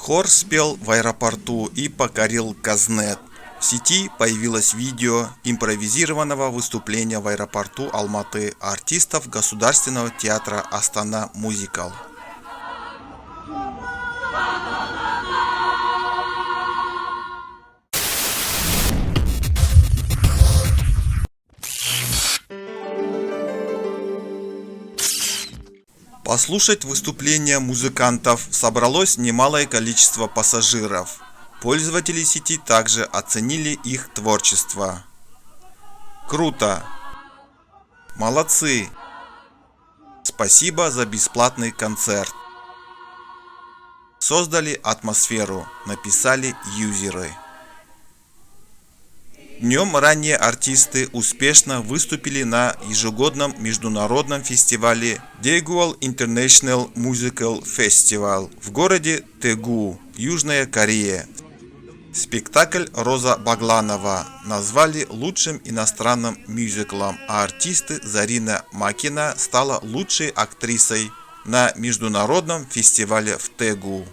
Хор спел в аэропорту и покорил Казнет. В сети появилось видео импровизированного выступления в аэропорту Алматы артистов Государственного театра Астана Мюзикл. Послушать выступления музыкантов собралось немалое количество пассажиров. Пользователи сети также оценили их творчество. Круто! Молодцы! Спасибо за бесплатный концерт. Создали атмосферу, написали юзеры. Днем ранее артисты успешно выступили на ежегодном международном фестивале Daegu International Musical Festival в городе Тэгу, Южная Корея. Спектакль Роза Багланова назвали лучшим иностранным мюзиклом, а артисты Зарина Макина стала лучшей актрисой на международном фестивале в Тэгу.